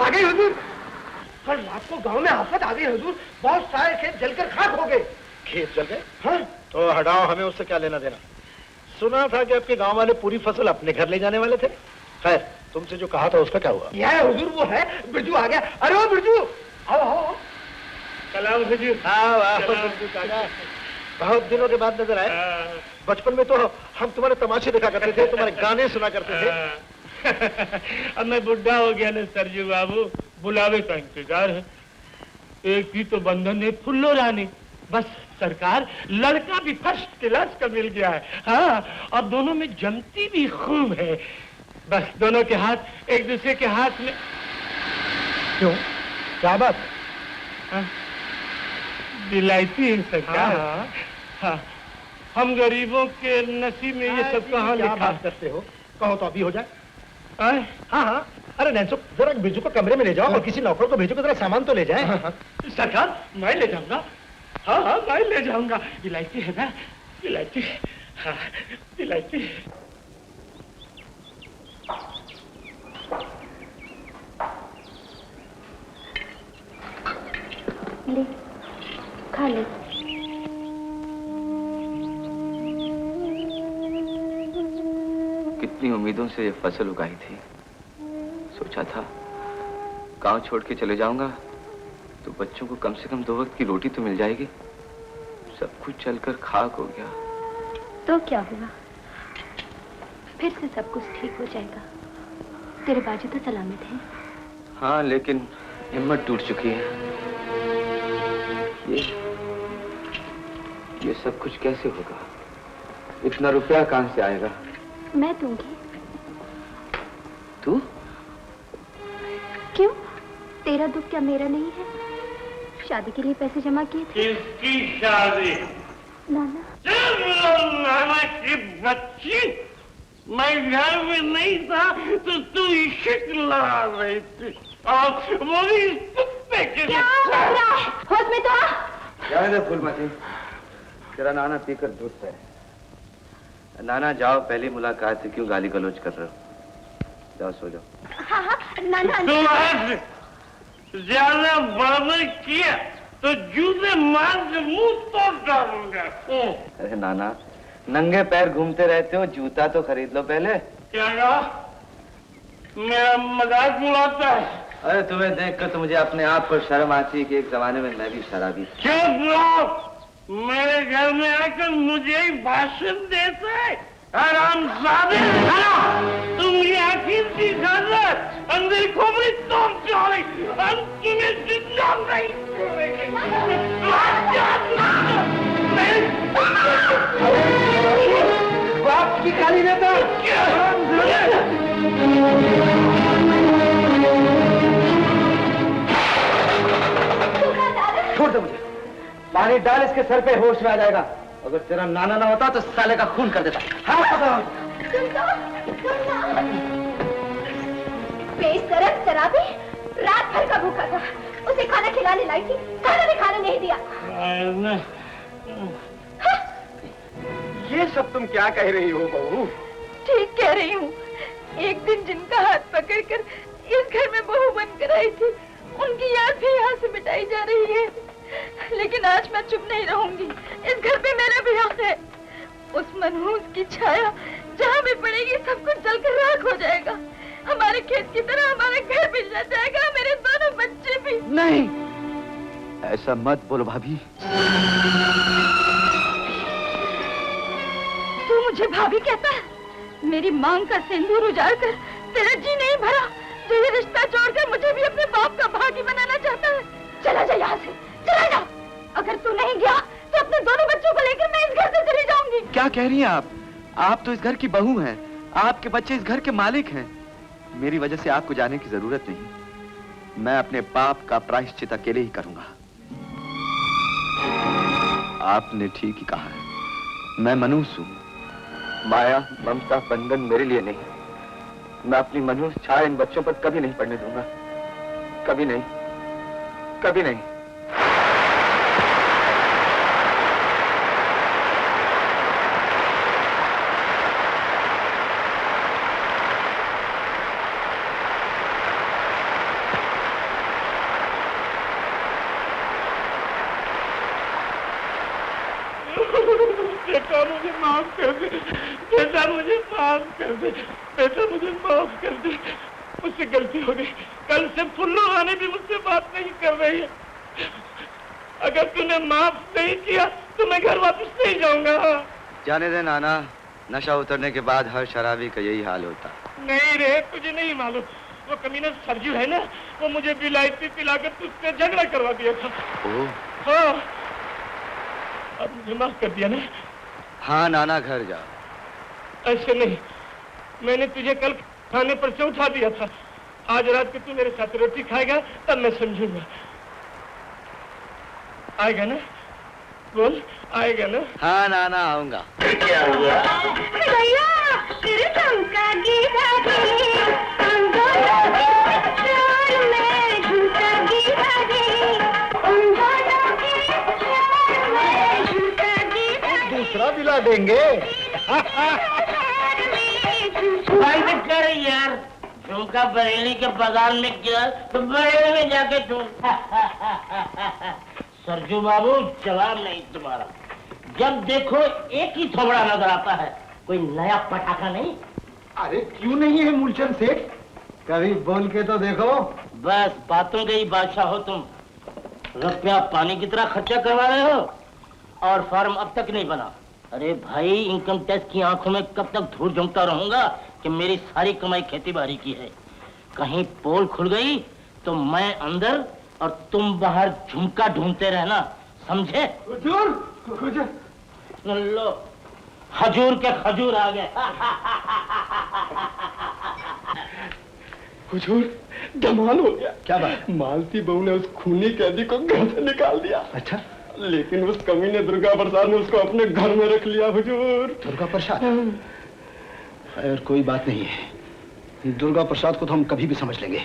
भागे हुजूर। कल रात को गांव में आफत आ गई हुजूर, बहुत सारे खेत जलकर खाक हो गए। खेत जल गए? हाँ? तो हटाओ, हमें उससे क्या लेना देना। सुना था कि आपके गांव वाले पूरी फसल अपने घर ले जाने वाले थे। खैर, तुमसे जो कहा था उसका क्या हुआ? यह हुजूर वो है, बिरजू आ गया। अरे वो बिरजू, आओ आओ। सलाम हुजूर। बहुत दिनों के बाद नजर आए। बचपन में तो हम तुम्हारे तमाशे देखा करते थे, तुम्हारे गाने सुना करते थे। अब मैं बुढ़ा हो गया ना सरजू बाबू, बुलावे का इंतजार है। एक ही तो बंधन है फुल्लो रानी, बस सरकार लड़का भी फर्स्ट क्लास का मिल गया है। हाँ, और दोनों में जमती भी खूब है। बस दोनों के हाथ एक दूसरे के हाथ में। क्यों, क्या बात? हाँ, दिलायती है सरकार। हाँ, हाँ, हम गरीबों के नसीब में ये सब कहाँ क्या लिखा? बात करते हो? कहो तो अभी हो जाए। हाँ हाँ, अरे नैंसो, जरा बिरजू को कमरे में ले जाओ और किसी नौकर को भेजो कि जरा सामान तो ले जाए। सरकार, मैं ले जाऊंगा। हाँ हाँ, मैं ले जाऊंगा। इलायची है ना, इलायची। हाँ, इलायची। ले, खा ले। कितनी उम्मीदों से ये फसल उगाई थी। सोचा था गांव छोड़ के चले जाऊंगा तो बच्चों को कम से कम 2 वक्त की रोटी तो मिल जाएगी। सब कुछ चलकर खाक हो गया। तो क्या हुआ, फिर से सब कुछ ठीक हो जाएगा। तेरे बाजू तो सलामत है। हाँ, लेकिन हिम्मत टूट चुकी है। ये सब कुछ कैसे होगा? इतना रुपया कहां से आएगा? मैं दूंगी। तू? क्यों, तेरा दुख क्या मेरा नहीं है? शादी के लिए पैसे जमा किए थे। किसकी शादी? नाना। नाना की बच्ची, मैं घर में नहीं था तो तू इश्क ला रही थी, और वो भी इस कुत्ते के क्या हो रहा है? होश में तो आ। क्या है फूलमती, तेरा नाना पीकर दूध पे। नाना जाओ, पहली मुलाकात है, क्यों गाली गलौज कर रहे हो? जाओ सो जाओ। हाँ हाँ, नाना। ज्यादा बड़बड़ किया तो जूते मार के मुंह तोड़ डालूंगा। अरे नाना, नंगे पैर घूमते रहते हो, जूता तो खरीद लो पहले। क्या कहा? मेरा मजाक उड़ाता है? अरे तुम्हें देखकर तो मुझे अपने आप पर शर्म आती है कि एक जमाने में मैं भी शराबी था। चुप रहो, मेरे घर में आकर मुझे ही भाषण देता है। हरामजादे, तुम ये आखिर की खातर अंदर खोपड़ी तोड़ चढ़ी, हम तुम्हें जिंदा नहीं छोड़ेंगे। बाप की गाली देता। छोड़ दे मुझे, पानी डाल इसके सर पे, होश में आ जाएगा। अगर तेरा नाना ना होता तो साले का खून कर देता। हाँ, बेशरम शराबी, रात भर का भूखा था, उसे खाना खिलाने लाई थी, खाना भी खाने नहीं दिया। ये सब तुम क्या कह रही हो बहू? ठीक कह रही हूँ। एक दिन जिनका हाथ पकड़कर इस घर में बहू बनकर आई थी, उनकी याद भी यहाँ से मिटाई जा रही है। लेकिन आज मैं चुप नहीं रहूंगी। इस घर पे मेरा भी हक है। उस मनहूस की छाया जहाँ भी पड़ेगी सब कुछ जलकर राख हो जाएगा। हमारे खेत की तरह हमारा घर भी जल जाएगा, मेरे दोनों बच्चे भी। नहीं, ऐसा मत बोलो भाभी। तू मुझे भाभी कहता है? मेरी मांग का सिंदूर उजाड़ कर तेरा जी नहीं भरा, जो ये रिश्ता छोड़कर मुझे भी अपने बाप का भागी बनाना चाहता है। चला जा यहाँ से, चला जा। अगर तू नहीं गया तो अपने दोनों बच्चों को लेकर मैं इस घर से चली जाऊंगी। क्या कह रही हैं आप? आप तो इस घर की बहू हैं, आपके बच्चे इस घर के मालिक हैं। मेरी वजह से आपको जाने की जरूरत नहीं। मैं अपने पाप का प्रायश्चित अकेले ही करूंगा। आपने ठीक ही कहा है, मैं मनुष्य हूं। माया ममता बंधन मेरे लिए नहीं। मैं अपनी मनुष्य छाया इन बच्चों पर कभी नहीं पड़ने दूंगा। कभी नहीं, कभी नहीं। मुझे माफ कर दे, बेटा मुझे माफ कर दे, बेटा मुझे माफ कर दे, मुझसे गलती हो गई। कल से फुल्लू रानी भी मुझसे बात नहीं कर रही है। अगर तूने माफ नहीं किया तो मैं घर वापस नहीं जाऊंगा। जाने दे नाना, नशा उतरने के बाद हर शराबी का यही हाल होता। नहीं रे, तुझे नहीं मालूम, वो कमीना सरजू है ना, वो मुझे विलायती पिलाकर तुझसे झगड़ा करवा दिया था। ओह। हाँ, अब मुझे माफ कर दिया ना? हाँ नाना, घर जाओ। ऐसे नहीं, मैंने तुझे कल खाने पर से उठा दिया था। आज रात को तू मेरे साथ रोटी खाएगा तब मैं समझूंगा। आएगा ना? बोल, आएगा ना? हाँ नाना, आऊंगा। क्या हुआ? भैया, तेरे झुमका की धागे, उन दोनों के प्यार में झुमका की धागे, उन दोनों के प्यार में झुमका की धागे। दूसरा दिला देंगे। भाई से कह रही यार, झुमका बरेली के बाजार में गिरा तो बरेली में जाके तुम। सरजू बाबू, जवाब नहीं तुम्हारा। जब देखो एक ही थोबड़ा नजर आता है, कोई नया पटाखा नहीं। अरे क्यों नहीं है मूलचंद सेठ, कभी बोल के तो देखो। बस बातों के ही बादशाह हो तुम। रुपया पानी की तरह खर्चा करवा रहे हो और फॉर्म अब तक नहीं बना। अरे भाई, इनकम टैक्स की आंखों में कब तक धूल झोंकता रहूंगा कि मेरी सारी कमाई खेती बाड़ी की है। कहीं पोल खुल गई तो मैं अंदर और तुम बाहर झुमका ढूंढते रहना, समझे? हुजूर, हुजूर। लो, हजूर के खजूर आ गए। हुजूर, धमाल हो गया। क्या बात? मालती बहू ने उस खूनी कैदी को घर से निकाल दिया। अच्छा, लेकिन उस कमीने दुर्गा प्रसाद ने उसको अपने घर में रख लिया। हुजूर, दुर्गा प्रसाद? खैर कोई बात नहीं है, दुर्गा प्रसाद को तो हम कभी भी समझ लेंगे।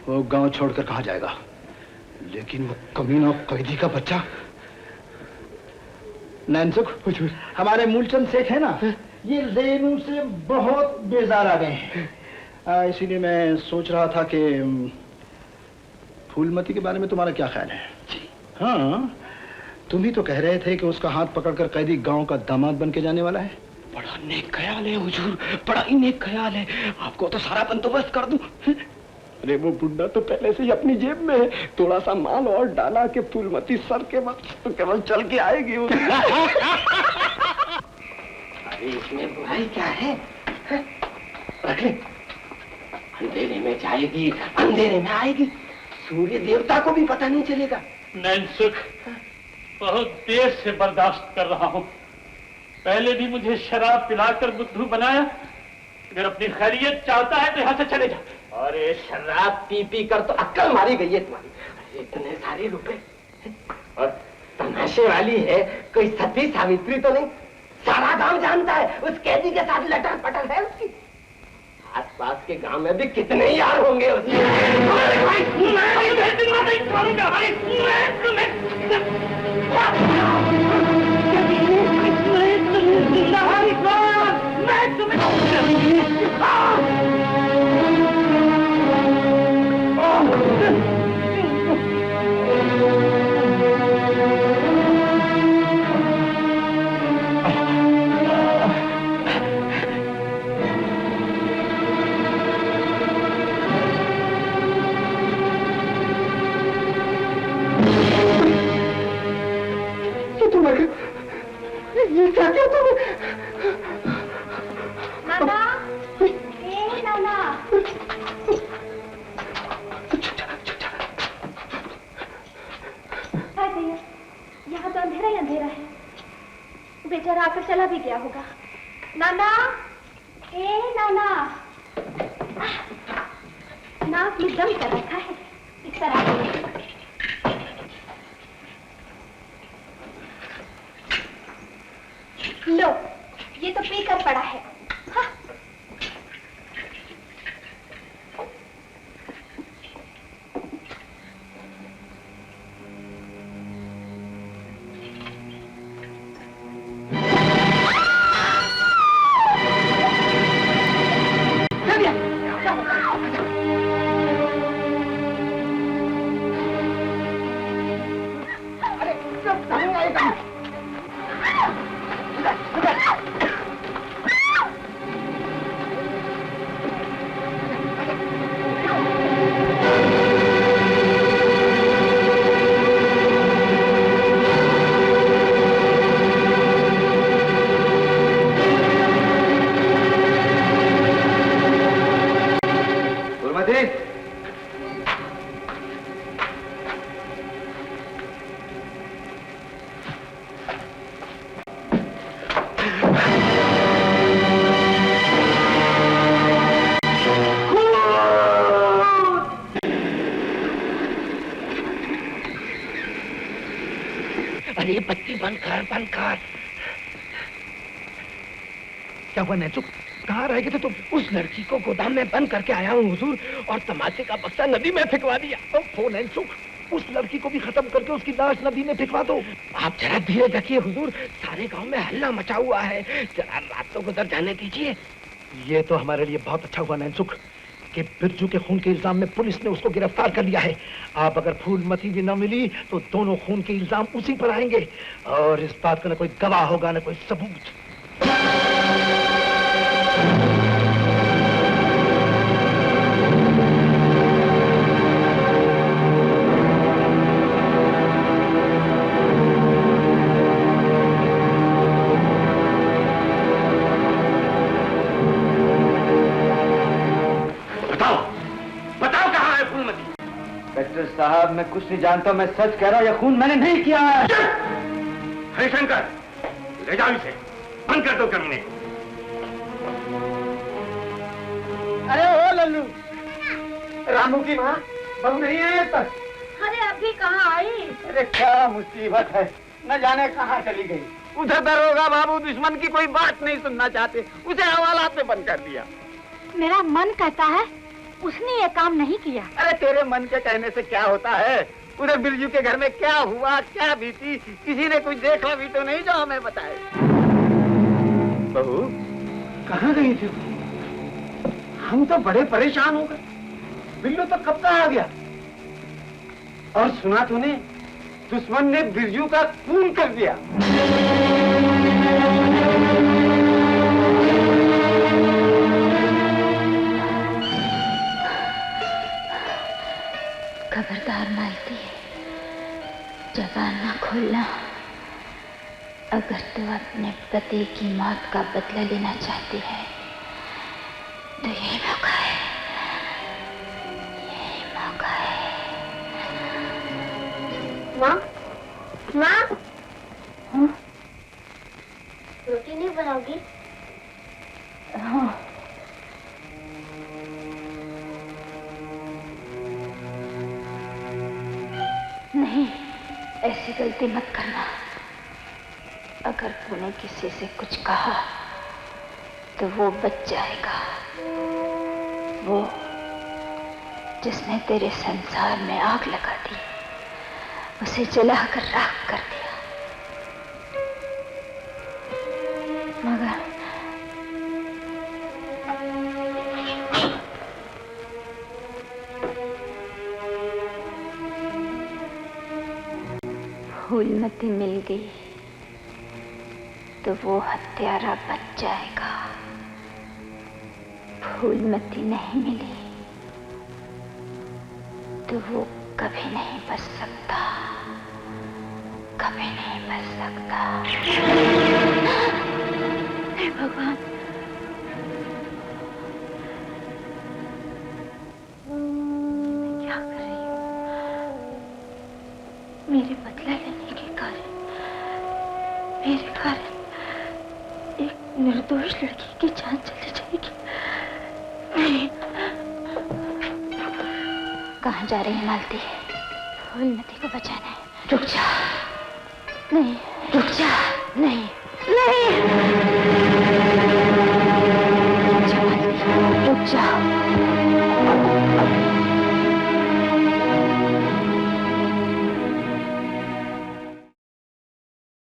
वो गांव छोड़कर कहाँ जाएगा, लेकिन वो कमीना कैदी का बच्चा। नैनसुख, हुजूर, हमारे मूलचंद सेठ है ना, ये रेनू से बहुत बेजार आ गए हैं। इसीलिए मैं सोच रहा था कि फूलमती के बारे में तुम्हारा क्या ख्याल है? हाँ, तुम ही तो कह रहे थे कि उसका हाथ पकड़कर कैदी गांव का दामाद बन के जाने वाला है। बड़ा नेक ख्याल है हुजूर, बड़ा ही नेक ख्याल है। आपको तो सारा बंदोबस्त कर दूं। अरे वो बुड्ढा तो पहले से ही अपनी जेब में है, थोड़ा सा माल और डाला कि फूलमती सर के वक्त तो केवल चल के आएगी। अरे इसमें बुराई क्या है? रख ले। अंधेरे में जाएगी, अंधेरे में आएगी, सूर्य देवता को भी पता नहीं चलेगा। नैनसुख, बहुत देर से बर्दाश्त कर रहा हूँ। पहले भी मुझे शराब पिलाकर बुद्धू बनाया। अगर अपनी खैरियत चाहता है तो यहाँ से चले जा। अरे शराब पी पी कर तो अक्ल मारी गई है तुम्हारी। इतने सारे रुपए और तमाशे वाली है, कोई सती सावित्री तो नहीं? सारा गांव जानता है उस कैदी के साथ लटर पटर है उसकी। आसपास के गांव में भी कितने यार होंगे उसके। नाना, ए नाना। भैया, यहाँ तो अंधेरा ही अंधेरा है। बेचारा आकर चला भी गया होगा। नाना, ए नाना। नाक में दम कर रखा है, इस तरह। लो, ये तो पीकर पड़ा है। हाँ। अरे बंद कर बंद कर। क्या हुआ नैंसू, कहाँ रह गए थे तुम? उस लड़की को गोदाम में बंद करके आया हूँ हुजूर, और तमाचे का बक्सा नदी में फेंकवा दिया। ओ नैंसू, उस लड़की को भी खत्म करके उसकी लाश नदी में फेंकवा दो। आप जरा धीरे रखिए हुजूर, सारे गांव में हल्ला मचा हुआ है, जरा रात तो गुजर जाने दीजिए। ये तो हमारे लिए बहुत अच्छा हुआ नैनसुख कि बिरजू के खून के इल्जाम में पुलिस ने उसको गिरफ्तार कर लिया है। आप अगर फूलमती भी न मिली तो दोनों खून के इल्जाम उसी पर आएंगे, और इस बात का न कोई गवाह होगा न कोई सबूत। डॉक्टर साहब, मैं कुछ नहीं जानता, मैं सच कह रहा हूँ, यह खून मैंने नहीं किया है। हरिशंकर, ले जाओ इसे, बंद कर दो कमीने को। अरे ओ लल्लू, रामू की माँ बहू नहीं है अब तक? अरे अभी कहाँ आई? अरे क्या मुसीबत है, न जाने कहाँ चली गई। उधर दरोगा बाबू दुश्मन की कोई बात नहीं सुनना चाहते, उसे हवालात में बंद कर दिया। मेरा मन कहता है उसने ये काम नहीं किया। अरे तेरे मन के कहने से क्या होता है? उधर बिरजू के घर में क्या हुआ, क्या बीती, किसी ने कुछ देखा भी तो नहीं जो हमें बताए। बहू, कहाँ गई थी? हम तो बड़े परेशान हो गए। बिल्लू तो कब का आ गया, और सुना तूने दुश्मन ने बिरजू का खून कर दिया। खबरदार मालती, जबान ना खोलना। अगर तू अपने पति की मौत का बदला लेना चाहती है तो यही मौका है, यही मौका है। माँ, माँ, हाँ? रोटी नहीं बनाओगी? हाँ। नहीं, ऐसी गलती मत करना। अगर तूने किसी से कुछ कहा तो वो बच जाएगा। वो जिसने तेरे संसार में आग लगा दी, उसे जलाकर राख कर दिया। मगर फूलमती मिल गई तो वो हत्यारा बच जाएगा। फूलमती नहीं मिली तो वो कभी नहीं बच सकता, कभी नहीं बच सकता। हे भगवान, क्या कर रही हूँ? मेरे बदला लेने के कारण, मेरे कारण एक निर्दोष लड़की की जान चली जाएगी। नहीं। कहाँ जा रही है मालती? फूलमती को बचाना है। रुक जा, नहीं रुक जा, नहीं।